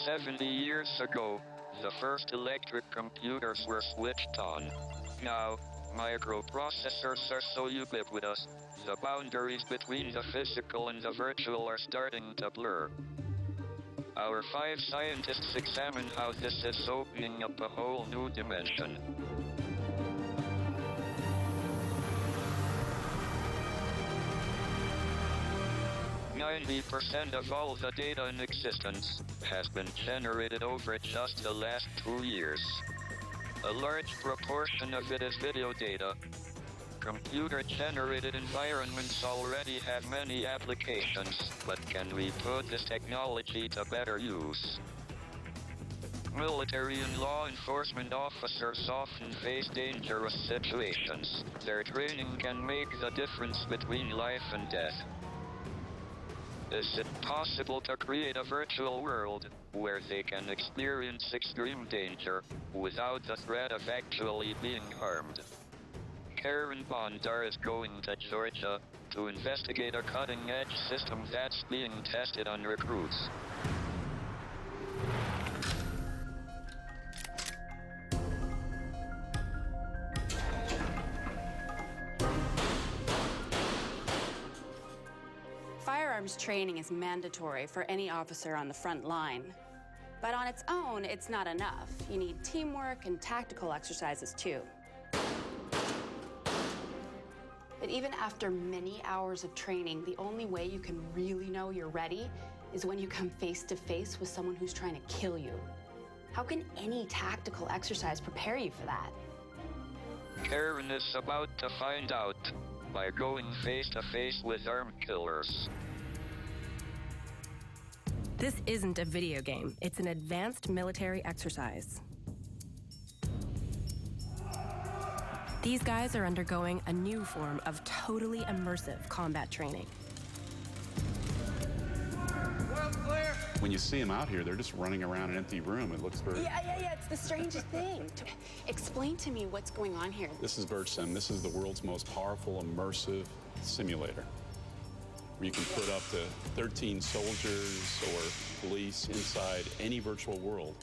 70 years ago, the first electric computers were switched on. Now, microprocessors are so ubiquitous, the boundaries between the physical and the virtual are starting to blur. Our 5 scientists examine how this is opening up a whole new dimension. 90% of all the data in existence has been generated over just the last 2 years. A large proportion of it is video data. Computer-generated environments already have many applications, but can we put this technology to better use? Military and law enforcement officers often face dangerous situations. Their training can make the difference between life and death. Is it possible to create a virtual world where they can experience extreme danger without the threat of actually being harmed? Karen Bondar is going to Georgia to investigate a cutting-edge system that's being tested on recruits. Firearms training is mandatory for any officer on the front line. But on its own, it's not enough. You need teamwork and tactical exercises too. But even after many hours of training, the only way you can really know you're ready is when you come face to face with someone who's trying to kill you. How can any tactical exercise prepare you for that? Karen is about to find out by going face to face with armed killers. This isn't a video game. It's an advanced military exercise. These guys are undergoing a new form of totally immersive combat training. When you see them out here, they're just running around an empty room. It looks very... Yeah, it's the strangest thing. Explain to me what's going on here. This is VirtSim. This is the world's most powerful, immersive simulator, where you can put up to 13 soldiers or police inside any virtual world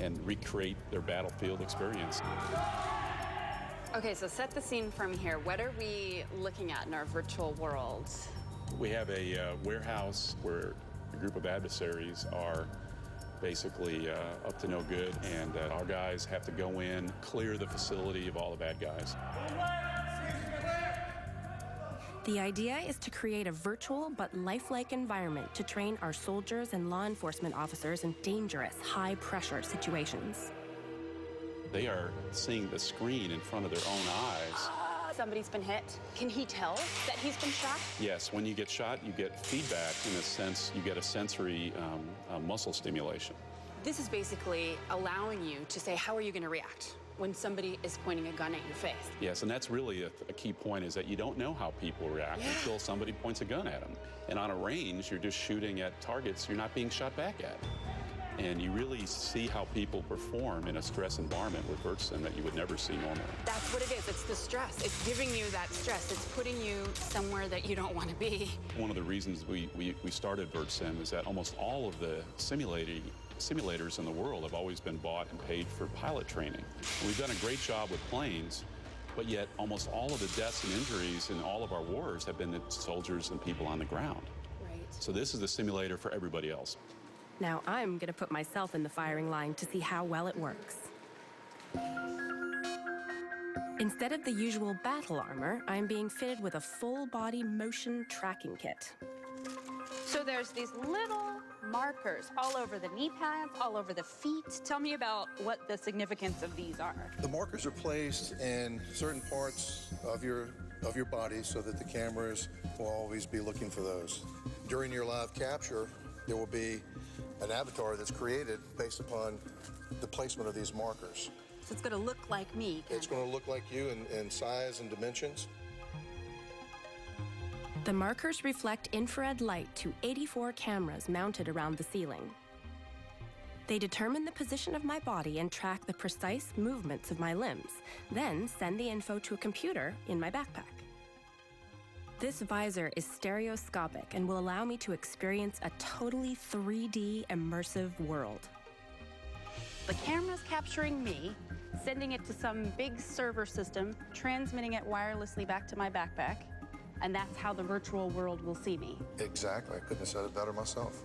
and recreate their battlefield experience. Okay, so set the scene from here. What are we looking at in our virtual world? We have a warehouse where a group of adversaries are basically up to no good, and our guys have to go in, clear the facility of all the bad guys. The idea is to create a virtual but lifelike environment to train our soldiers and law enforcement officers in dangerous, high-pressure situations. They are seeing the screen in front of their own eyes. Somebody's been hit. Can he tell that he's been shot? Yes, when you get shot, you get feedback. In a sense, you get a sensory muscle stimulation. This is basically allowing you to say, how are you going to react when somebody is pointing a gun at your face? Yes, and that's really a key point, is that you don't know how people react until somebody points a gun at them. And on a range, you're just shooting at targets you're not being shot back at. And you really see how people perform in a stress environment with VirtSim that you would never see normally. That's what it is. It's the stress. It's giving you that stress. It's putting you somewhere that you don't want to be. One of the reasons we started VirtSim is that almost all of the simulators in the world have always been bought and paid for pilot training. And we've done a great job with planes, but yet almost all of the deaths and injuries in all of our wars have been the soldiers and people on the ground. Right. So this is the simulator for everybody else. Now I'm going to put myself in the firing line to see how well it works. Instead of the usual battle armor, I'm being fitted with a full-body motion tracking kit. So there's these little markers all over the knee pads, all over the feet. Tell me about what the significance of these are. The markers are placed in certain parts of your body so that the cameras will always be looking for those. During your live capture, there will be an avatar that's created based upon the placement of these markers. So it's going to look like me. It's going to look like you in size and dimensions. The markers reflect infrared light to 84 cameras mounted around the ceiling. They determine the position of my body and track the precise movements of my limbs, then send the info to a computer in my backpack. This visor is stereoscopic and will allow me to experience a totally 3D immersive world. The camera's capturing me, sending it to some big server system, transmitting it wirelessly back to my backpack, and that's how the virtual world will see me. Exactly. I couldn't have said it better myself.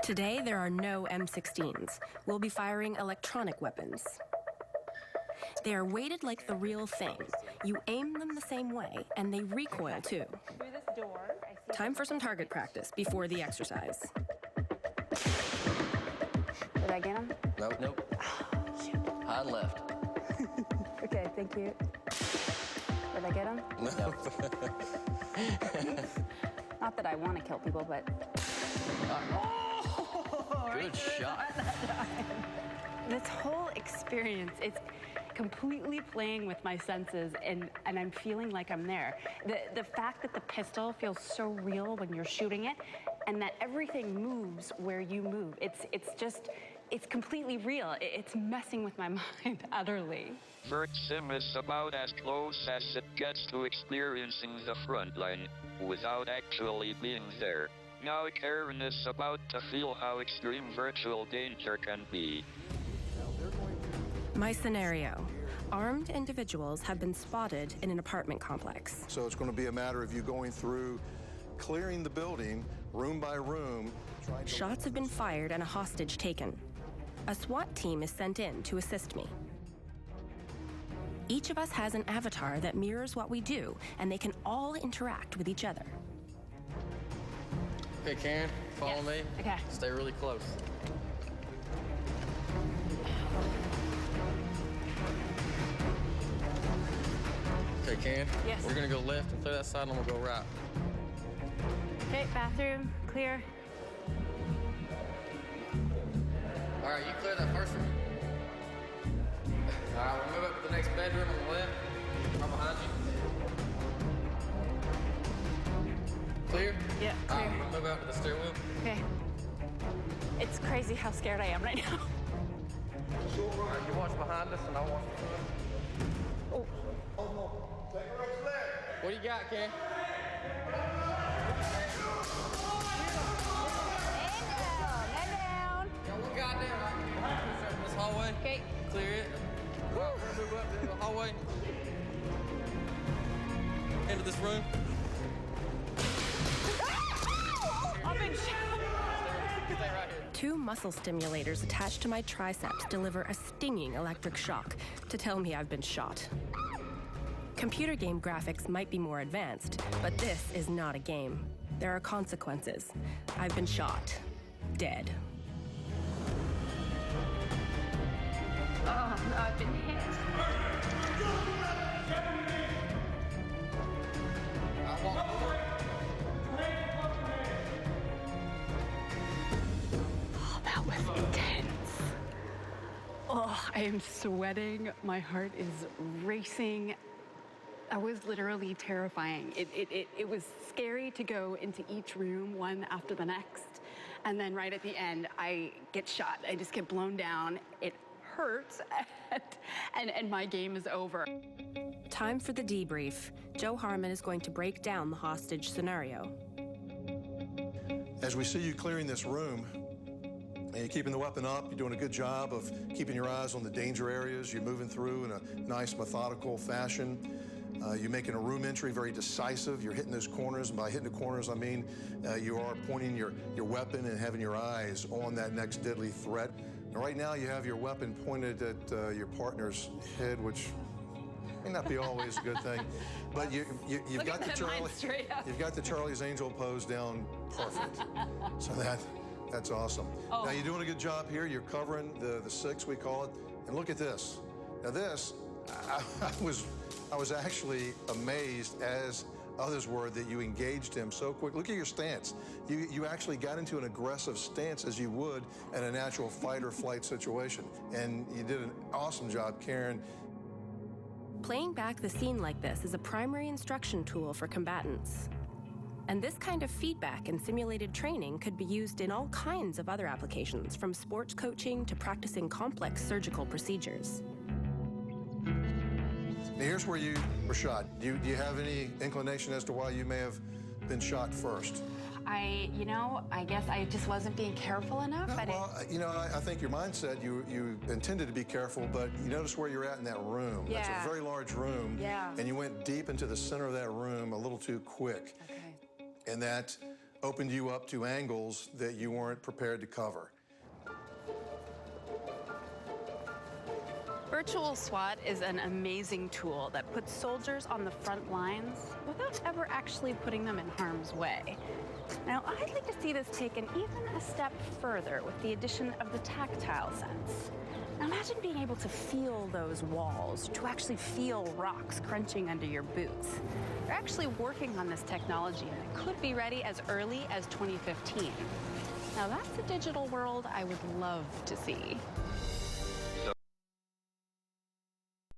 Today, there are no M16s. We'll be firing electronic weapons. They are weighted like the real thing. You aim them the same way, and they recoil too. Through this door, I see... Time for some target practice before the exercise. Did I get him? Nope. Oh, shoot. High and left. Okay, thank you. Did I get him? No. Not that I want to kill people, but... Good shot. This whole experience, it's completely playing with my senses, and I'm feeling like I'm there. The fact that the pistol feels so real when you're shooting it, and that everything moves where you move, it's completely real. It's messing with my mind utterly. Vert Sim is about as close as it gets to experiencing the front line without actually being there. Now Karen is about to feel how extreme virtual danger can be. My scenario. Armed individuals have been spotted in an apartment complex. So it's going to be a matter of you going through, clearing the building, room by room. Shots have been fired and a hostage taken. A SWAT team is sent in to assist me. Each of us has an avatar that mirrors what we do, and they can all interact with each other. Okay, Karen, follow me. Okay. Stay really close. Okay, Karen. Yes. We're gonna go left and clear that side, and then we'll go right. Okay, bathroom, clear. All right, you clear that first one. All right, we'll move up to the next bedroom on the left. Right behind you. Clear? Yeah, All clear. right, we'll move out to the stairwell. Okay. It's crazy how scared I am right now. All right, you watch behind us, and I'll watch behind. Oh. What do you got, Karen? Man down. Got one guy down right in this hallway. Okay. Clear it. All right, we're gonna move up into the hallway. Into this room. I've been shot. Stay right here. 2 muscle stimulators attached to my triceps deliver a stinging electric shock to tell me I've been shot. Computer game graphics might be more advanced, but this is not a game. There are consequences. I've been shot. Dead. Oh, no, I've been hit. I'll walk forward. Oh, that was intense. Oh, I am sweating. My heart is racing. That was literally terrifying. It was scary to go into each room one after the next. And then right at the end, I get shot. I just get blown down. It hurts, and my game is over. Time for the debrief. Joe Harmon is going to break down the hostage scenario. As we see you clearing this room, and you're keeping the weapon up, you're doing a good job of keeping your eyes on the danger areas. You're moving through in a nice, methodical fashion. You're making a room entry very decisive. You're hitting those corners, and by hitting the corners, I mean you are pointing your weapon and having your eyes on that next deadly threat. And right now, you have your weapon pointed at your partner's head, which may not be always a good thing, but you've got the Charlie's Angel pose down perfect. So that's awesome. Oh. Now you're doing a good job here. You're covering the 6, we call it, and look at this. Now this, I was actually amazed, as others were, that you engaged him so quick. Look at your stance. You actually got into an aggressive stance as you would in a natural fight or flight situation. And you did an awesome job, Karen. Playing back the scene like this is a primary instruction tool for combatants. And this kind of feedback and simulated training could be used in all kinds of other applications, from sports coaching to practicing complex surgical procedures. Now here's where you were shot. Do you have any inclination as to why you may have been shot first? I guess I just wasn't being careful enough. I think your mind said you intended to be careful, but you notice where you're at in that room. Yeah. That's a very large room. Yeah. And you went deep into the center of that room a little too quick. Okay. And that opened you up to angles that you weren't prepared to cover. Virtual SWAT is an amazing tool that puts soldiers on the front lines without ever actually putting them in harm's way. Now, I'd like to see this taken even a step further with the addition of the tactile sense. Now, imagine being able to feel those walls, to actually feel rocks crunching under your boots. They're actually working on this technology, and it could be ready as early as 2015. Now, that's a digital world I would love to see.